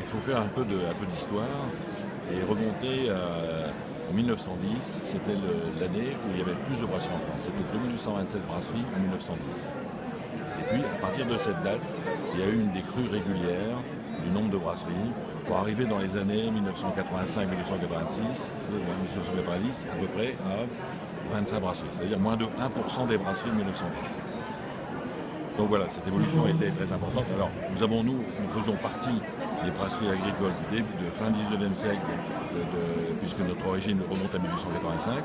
il faut faire un peu d'histoire et remonter en 1910. C'était l'année où il y avait le plus de brasseries en France. C'était 2827 brasseries en 1910. Et puis, à partir de cette date, il y a eu une décrue régulière du nombre de brasseries pour arriver dans les années 1985-1986, 1990 à peu près à 25 brasseries, c'est-à-dire moins de 1% des brasseries de 1910. Donc voilà, cette évolution a été très importante. Alors, nous faisons partie des brasseries agricoles de fin 19e siècle, puisque notre origine remonte à 1885.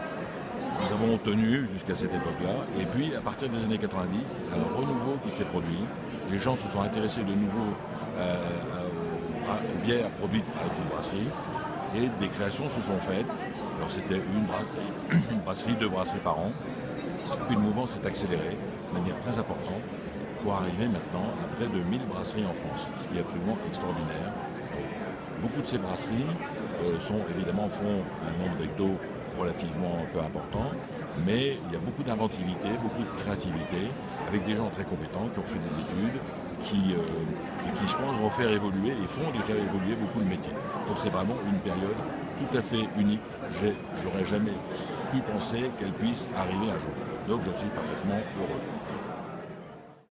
Nous avons tenu jusqu'à cette époque-là. Et puis, à partir des années 90, il y a un renouveau qui s'est produit. Les gens se sont intéressés de nouveau aux bières produites avec les brasseries. Et des créations se sont faites. Alors, c'était une brasserie, deux brasseries par an. Puis le mouvement s'est accéléré de manière très importante pour arriver maintenant à près de 1000 brasseries en France, ce qui est absolument extraordinaire. Beaucoup de ces brasseries font un nombre d'hectos relativement peu important, mais il y a beaucoup d'inventivité, beaucoup de créativité, avec des gens très compétents qui ont fait des études, qui je pense, vont faire évoluer et font déjà évoluer beaucoup le métier. Donc c'est vraiment une période tout à fait unique. J'aurais jamais pu penser qu'elle puisse arriver un jour. Donc je suis parfaitement heureux.